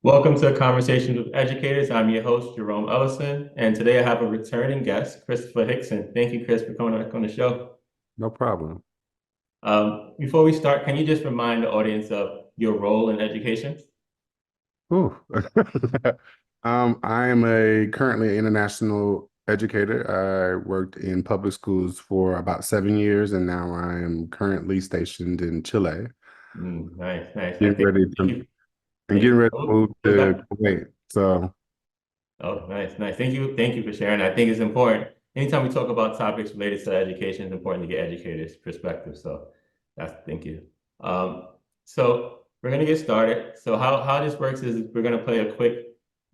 Welcome to Conversations with Educators. I'm your host, Jerome Ellison, and today I have a returning guest, Christopher Hickson. Thank you, Chris, for coming back on the show. No problem. Before we start, can you just remind the audience of your role in education? Ooh. I am currently an international educator. I worked in public schools for about 7 years, and now I am currently stationed in Chile. Nice, nice. I Getting think, ready thank to you. and Thank getting you. ready to Oh, move was to that? Kuwait. So, Oh, nice, nice. Thank you for sharing. I think it's important. Anytime we talk about topics related to education, it's important to get educators' perspective. So thank you. Um, so we're gonna get started. So how this works is we're gonna play a quick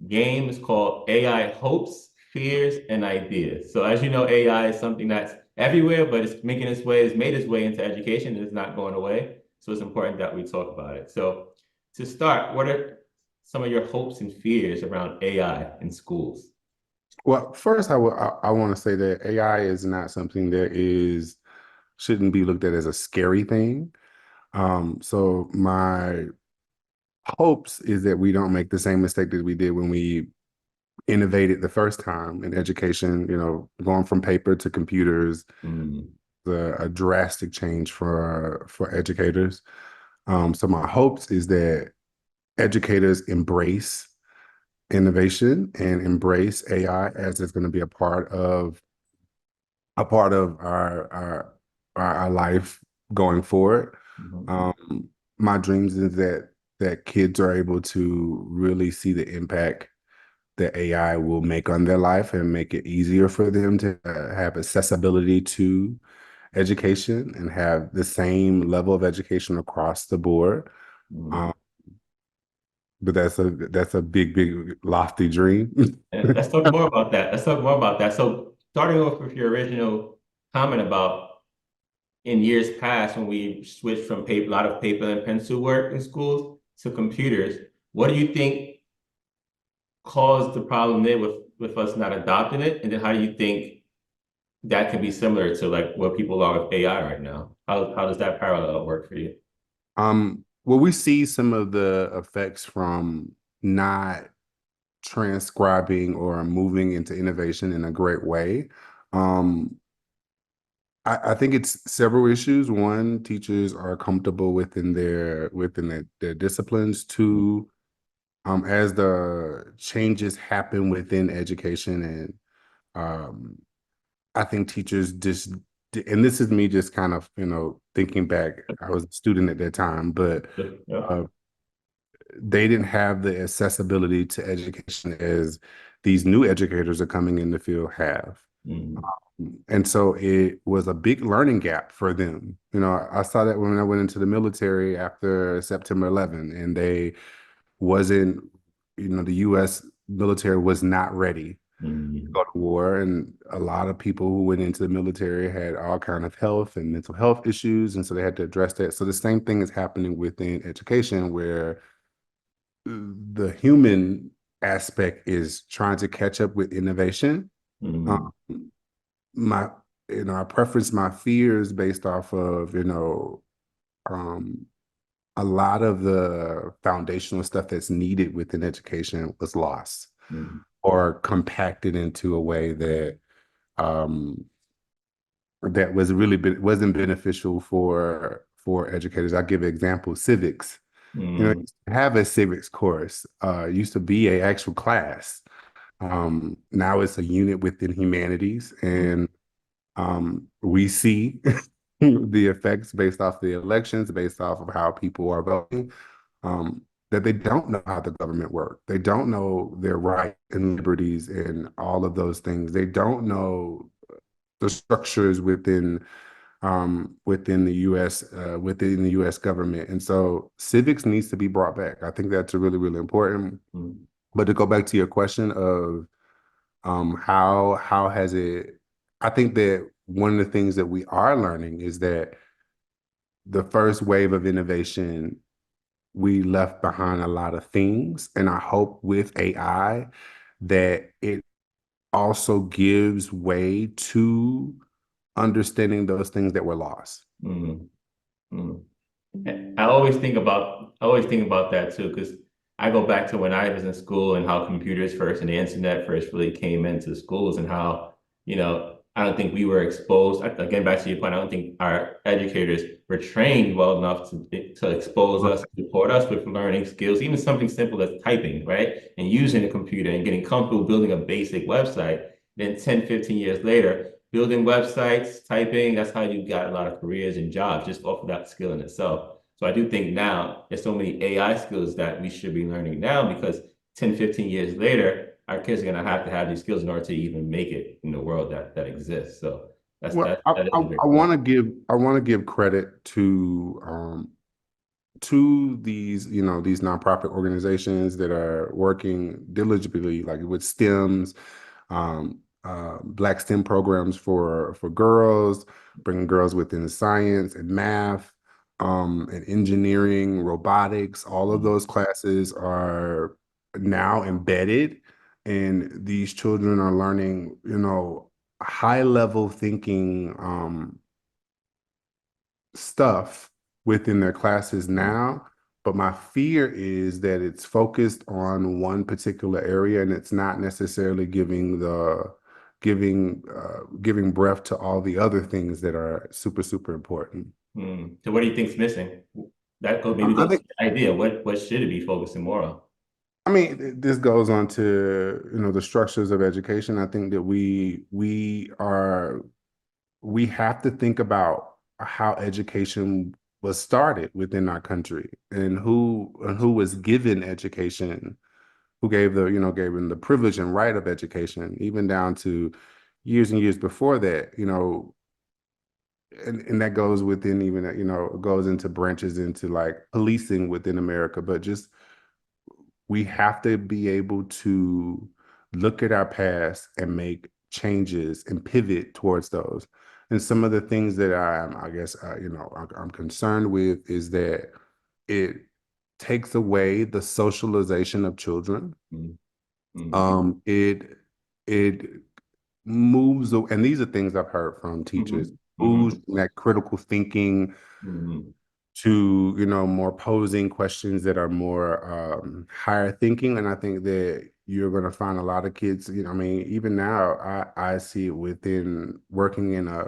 game. It's called AI Hopes, Fears, and Ideas. So as you know, AI is something that's everywhere, but it's made its way into education and it's not going away. So it's important that we talk about it. So to start, what are some of your hopes and fears around AI in schools? well, first, I want to say that AI is not something that is shouldn't be looked at as a scary thing. So my hopes is that we don't make the same mistake that we did when we innovated the first time in education, going from paper to computers, Mm, a drastic change for educators. So my hopes is that educators embrace innovation and embrace AI as it's going to be a part of our life going forward. mhm, My dreams is that kids are able to really see the impact that AI will make on their life and make it easier for them to have accessibility to education and have the same level of education across the board. mm. Um, but that's a big, big, lofty dream. And let's talk more about that. Let's talk more about that. So, starting off with your original comment about in years past when we switched from paper, a lot of paper and pencil work in schools to computers, what do you think caused the problem there with us not adopting it? And then how do you think that can be similar to like what people are with AI right now? How does that parallel work for you? Well, we see some of the effects from not transcribing or moving into innovation in a great way. Um, I think it's several issues. One, teachers are comfortable within their disciplines. Two, as the changes happen within education, and um, I think teachers just, and this is me just kind of, thinking back. I was a student at that time, but Yep. uh, they didn't have the accessibility to education as these new educators are coming in the field have. Mm, And so it was a big learning gap for them. I saw that when I went into the military after September 11, and they wasn't, the US military was not ready to mm, go to war. And a lot of people who went into the military had all kind of health and mental health issues. And so they had to address that. So the same thing is happening within education where the human aspect is trying to catch up with innovation. mm, Um, my, I preference my fears based off of, um, a lot of the foundational stuff that's needed within education was lost mm, or compacted into a way um, that wasn't beneficial for educators. I'll give an example: civics. You mm, used to have a civics course. Used to be a actual class. Now it's a unit within humanities, and we see the effects based off the elections, based off of how people are voting, that they don't know how the government works. They don't know their rights and liberties and all of those things. They don't know the structures within the U.S. government. And so civics needs to be brought back. I think that's really, really important. mm, But to go back to your question of how has it, I think that one of the things that we are learning is that the first wave of innovation, we left behind a lot of things. And I hope with AI that it also gives way to understanding those things that were lost. mm, mm. I always think about that too, because I go back to when I was in school and how computers first and the internet first really came into schools and how, I don't think we were exposed. Again, back to your point, I don't think our educators were trained well enough to expose us, support us with learning skills, even something simple as typing, right? And using a computer and getting comfortable building a basic website. Then 10, 15 years later, building websites, typing, that's how you got a lot of careers and jobs just off of that skill in itself. So I do think now there's so many AI skills that we should be learning now because 10, 15 years later, our kids are going to have these skills in order to even make it in the world that exists. So Well, that is a I great point. want to give credit to these, these nonprofit organizations that are working diligently, like with STEMs, Black STEM programs for girls, bringing girls within science and math, and engineering, robotics. All of those classes are now embedded, and these children are learning, high level thinking, stuff within their classes now, but my fear is that it's focused on one particular area and it's not necessarily giving breath to all the other things that are super, super important. So what do you think's missing? Maybe I goes to think, the idea. What should it be focusing more on? I mean, this goes on to, the structures of education. I think that we have to think about how education was started within our country and who was given education, who gave them the privilege and right of education, even down to years and years before that, and that goes within even, goes into branches into like policing within America, but just we have to be able to look at our past and make changes and pivot towards those. And some of the things that I guess, I'm concerned with is that it takes away the socialization of children. Mm, mm, It moves, and these are things I've heard from teachers, mhm, moves mhm, from that critical thinking mhm, to more posing questions that are more higher thinking. And I think that you're going to find a lot of kids, I mean, even now I see it within working in a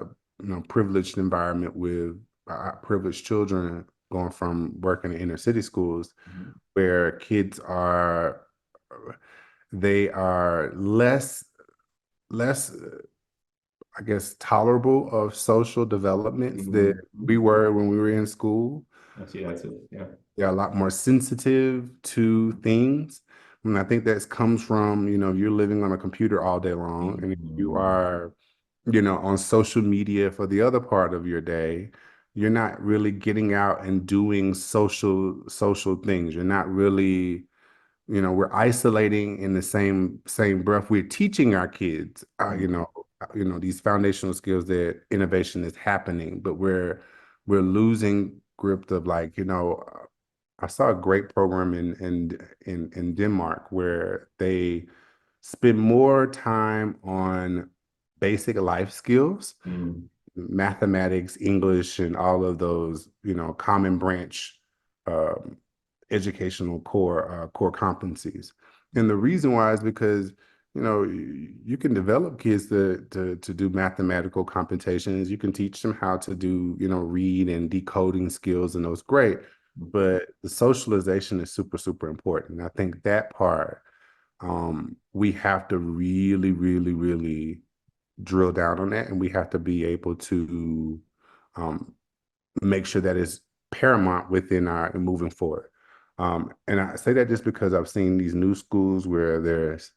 privileged environment with privileged children, going from working in inner city schools mhm, where kids are, they are less I guess tolerable of social developments that mhm, we mhm. were when we were in school. I see that too. Yeah. They're a lot more sensitive to things. And I think that comes from, you're living on a computer all day long, and if you Mhm, are, on social media for the other part of your day, you're not really getting out and doing social things. You're not really, we're isolating in the same breath. We're teaching our kids, mhm, these foundational skills that innovation is happening, but we're losing grip of like, I saw a great program in Denmark where they spend more time on basic life skills, mhm, mathematics, English, and all of those, common branch um, educational core competencies. And the reason why is because you can develop kids to do mathematical computations. You can teach them how to do read and decoding skills, and those great. But the socialization is super, super important. And I think that part, we have to really, really, really drill down on that, and we have to be able to um, make sure that is paramount within our moving forward. And I say that just because I've seen these new schools where there's,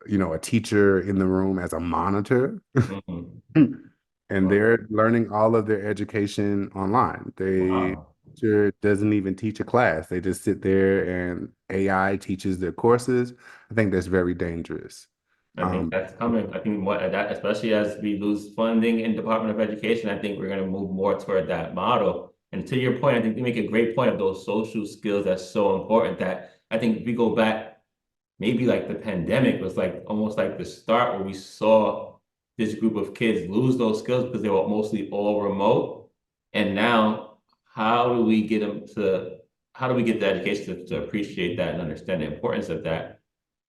a teacher in the room as a monitor, mhm. and Wow. they're learning all of their education online. They Wow. Teacher doesn't even teach a class. They just sit there and AI teaches their courses. I think that's very dangerous. I think Um, that's coming. I think what that, especially as we lose funding in Department of Education, I think we're going to move more toward that model. And to your point, I think you make a great point of those social skills that's so important that I think if we go back, maybe like the pandemic was like almost like the start where we saw this group of kids lose those skills because they were mostly all remote. And now, how do we get them to how do we get the education to appreciate that and understand the importance of that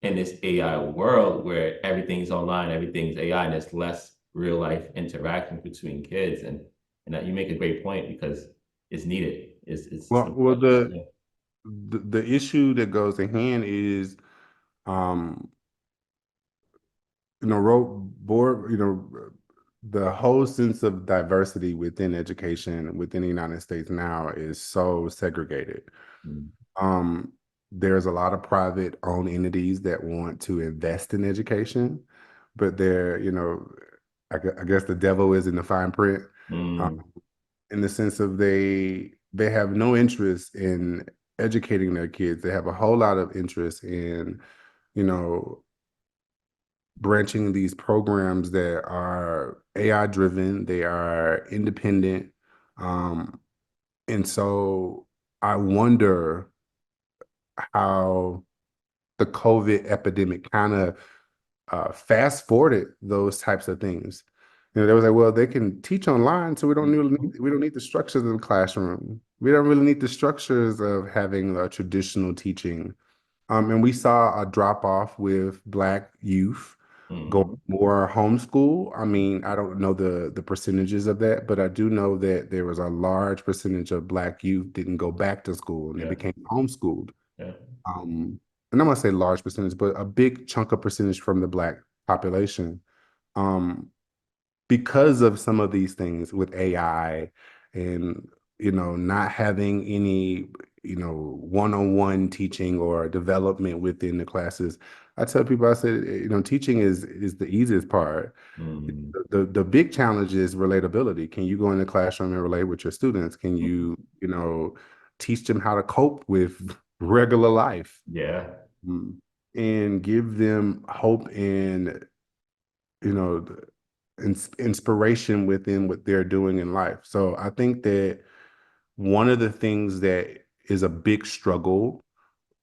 in this AI world where everything's online, everything's AI, and there's less real life interaction between kids. And that you make a great point because it's needed. It's Well, well, important. Yeah. the issue that goes in hand is, um, board, the whole sense of diversity within education within the United States now is so segregated. Mm, Um, there's a lot of private owned entities that want to invest in education, but I guess the devil is in the fine print, um, mm, in the sense of they have no interest in educating their kids. They have a whole lot of interest in, you know, branching these programs that are AI driven, they are independent. Um, and so I wonder how the COVID epidemic kind of fast forwarded those types of things. They was like, well, they can teach online, so we don't need the structures of the classroom. We don't really need the structures of having a traditional teaching. And we saw a drop off with Black youth go mm, more homeschool. I mean, I don't know the percentages of that, but I do know that there was a large percentage of Black youth didn't go back to school and they yeah, became homeschooled. yeah. And I'm gonna say large percentage, but a big chunk of percentage from the Black population. Um, because of some of these things with AI and not having any one-on-one teaching or development within the classes. I tell people, I said, teaching is the easiest part. Mm, The big challenge is relatability. Can you go in the classroom and relate with your students? Can you mm, teach them how to cope with regular life? yeah. Mm. And give them hope and you know inspiration within what they're doing in life. So I think that one of the things that is a big struggle,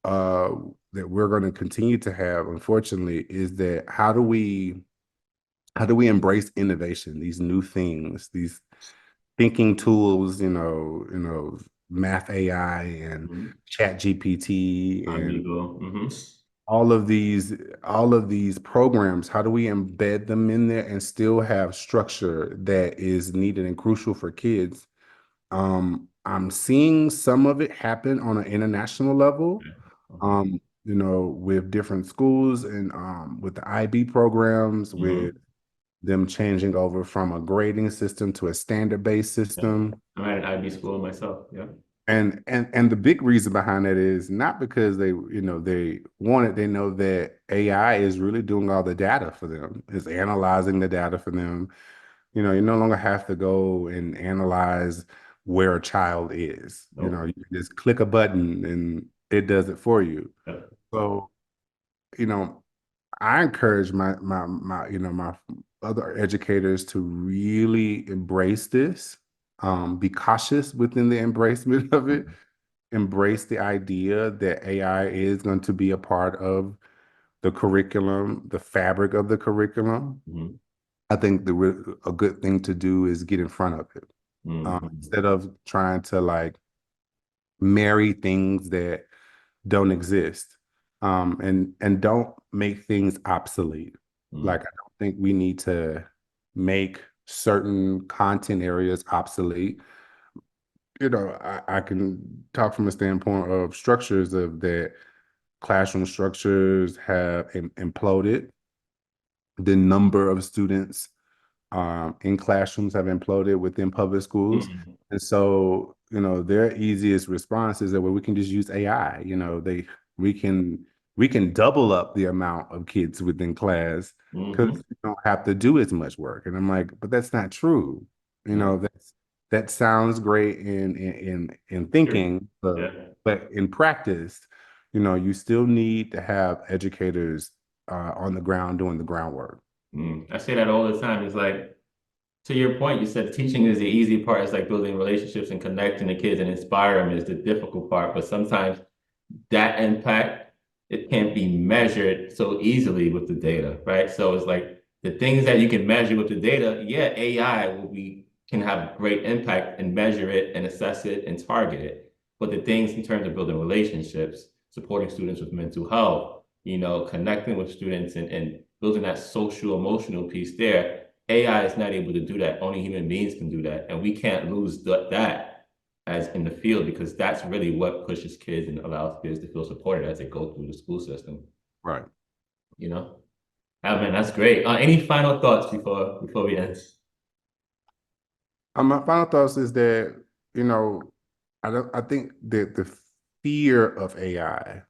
uh, that we're going to continue to have, unfortunately, is that how do we embrace innovation, these new things, these thinking tools, Math AI and Mm, Chat GPT and amigo. Hmm. all of these all of these programs, how do we embed them in there and still have structure that is needed and crucial for kids? I'm seeing some of it happen on an international level, Yeah. Uh-huh. with different schools and with the IB programs, with Hmm. them changing over from a grading system to a standard-based Yeah. system. I'm at an IB school myself. Yeah. And the big reason behind that is not because they want it. They know that AI is really doing all the data for them, is analyzing the data for them. You no longer have to go and analyze where a child is. You Nope. can just click a button and it does it for you. Yeah. So, you know, I encourage my other educators to really embrace this. Be cautious within the embracement of it. Mhm. Embrace the idea that AI is going to be a part of the curriculum, the fabric of the curriculum. Mhm. I think a good thing to do is get in front of it, Mhm. instead of trying to like marry things that don't exist, and don't make things obsolete. Like Mhm. I don't think we need to make certain content areas obsolete. I can talk from a standpoint of structures of that classroom structures have imploded. The number of students in classrooms have imploded within public schools. Mhm. And so, their easiest response is that, well, we can just use AI. We can we can double up the amount of kids within class because Mhm. you don't have to do as much work. And I'm like, but that's not true. No. That sounds great in Sure. thinking, Yeah. but in practice, you still need to have educators on the ground doing the groundwork. I say that all the time. It's like, to your point, you said teaching is the easy part. It's like building relationships and connecting the kids and inspire them is the difficult part. But sometimes that impact, it can't be measured so easily with the data, right? So it's like the things that you can measure with the data, yeah, AI can have great impact and measure it and assess it and target it. but the things in terms of building relationships, supporting students with mental health, connecting with students and building that social emotional piece there, AI is not able to do that. Only human beings can do that. And we can't lose that as in the field because that's really what pushes kids and allows kids to feel supported as they go through the school system, Right. you know? Oh man, that's great. Any final thoughts before we end? My final thoughts is that, you know, I think that the fear of AI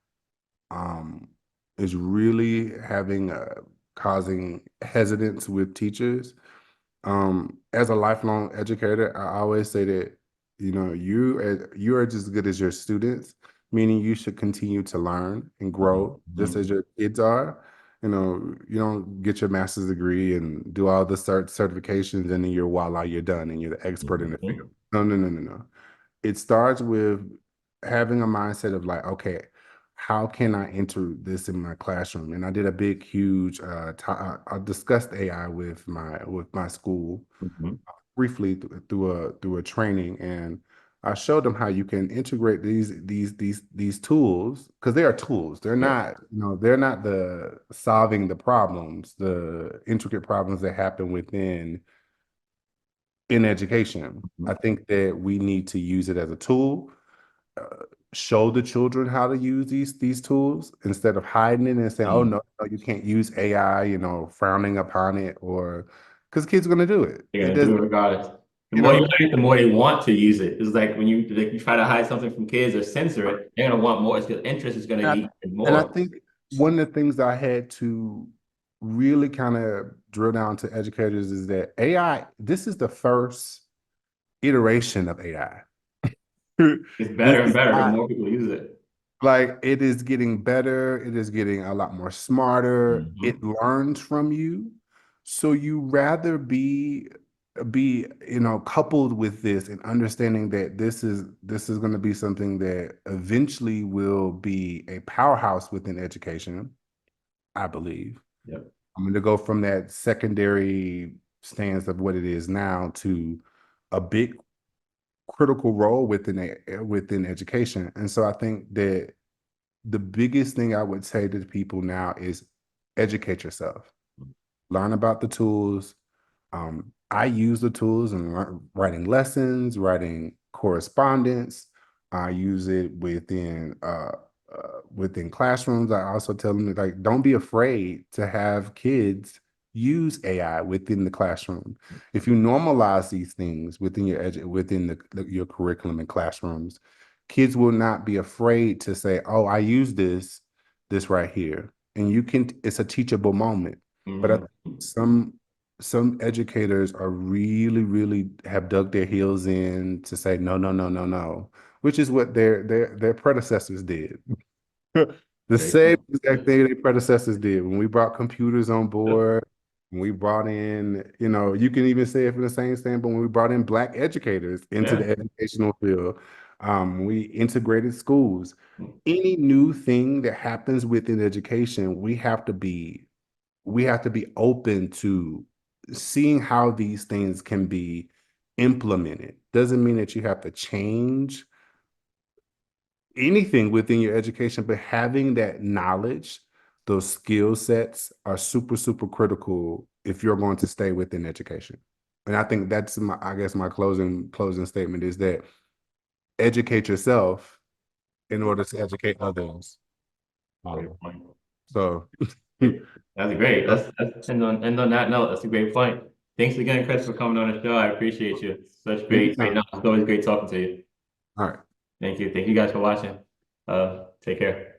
um, is really having causing hesitance with teachers. As a lifelong educator, I always say that, you are just as good as your students, meaning you should continue to learn and grow just Mhm. as your kids are. You don't get your master's degree and do all the certifications and then voila, you're done and you're the expert in the field. Mhm. No, no, no, no, no. It starts with having a mindset of like, okay, how can I enter this in my classroom? And I did a big, huge. I discussed AI with my school Mhm. briefly through a training, and I showed them how you can integrate these tools because they are tools. They're Yeah. not, they're not the solving the problems, the intricate problems that happen within in education. I Mhm. think that we need to use it as a tool, show the children how to use these tools instead of hiding it and saying, "Oh Mhm. no, no, you can't use AI," frowning upon it, or because kids are going to do it. They're It gonna do doesn't, it regardless. The you more you know. hide it, the more they want to use it. It's like when you try to hide something from kids or censor it, they're gonna want more. It's because interest is gonna And be I, and I more. think one of the things I had to really kind of drill down to educators is that AI, this is the first iteration of AI. It's This better and is better the not more people use it. like it is getting better, it is getting a lot more smarter, it Mhm. learns from you. So you rather be coupled with this and understanding that this is going to be something that eventually will be a powerhouse within education, I believe. Yep. I'm going to go from that secondary stance of what it is now to a big critical role within education. And so I think that the biggest thing I would say to people now is educate yourself. Learn about the tools. I use the tools in writing lessons, writing correspondence. I use it within classrooms. I also tell them like, don't be afraid to have kids use AI within the classroom. If you normalize these things within within your curriculum and classrooms, kids will not be afraid to say, "Oh, I use this right here," and you can. It's a teachable moment. But I think Mhm. some some educators are really, really have dug their heels in to say no, no, no, no, no, which is what their predecessors did. The Great same point. exact thing their predecessors did when we brought computers on Yep. board, when we brought in, you can even say it from the same standpoint when we brought in Black educators into Yeah. the educational field, we integrated schools. Any new thing that happens within education, we have to be open to seeing how these things can be implemented. Doesn't mean that you have to change anything within your education, but having that knowledge, those skill sets are super, super critical if you're going to stay within education. And I think that's I guess my closing statement is that educate yourself in order to educate others. Great Um, point. so That's great. That's end on that note. That's a great point. Thanks again, Chris, for coming on the show. I appreciate you. Such great anytime. knowledge. It's always great talking to you. All right. Thank you. Thank you guys for watching. Take care.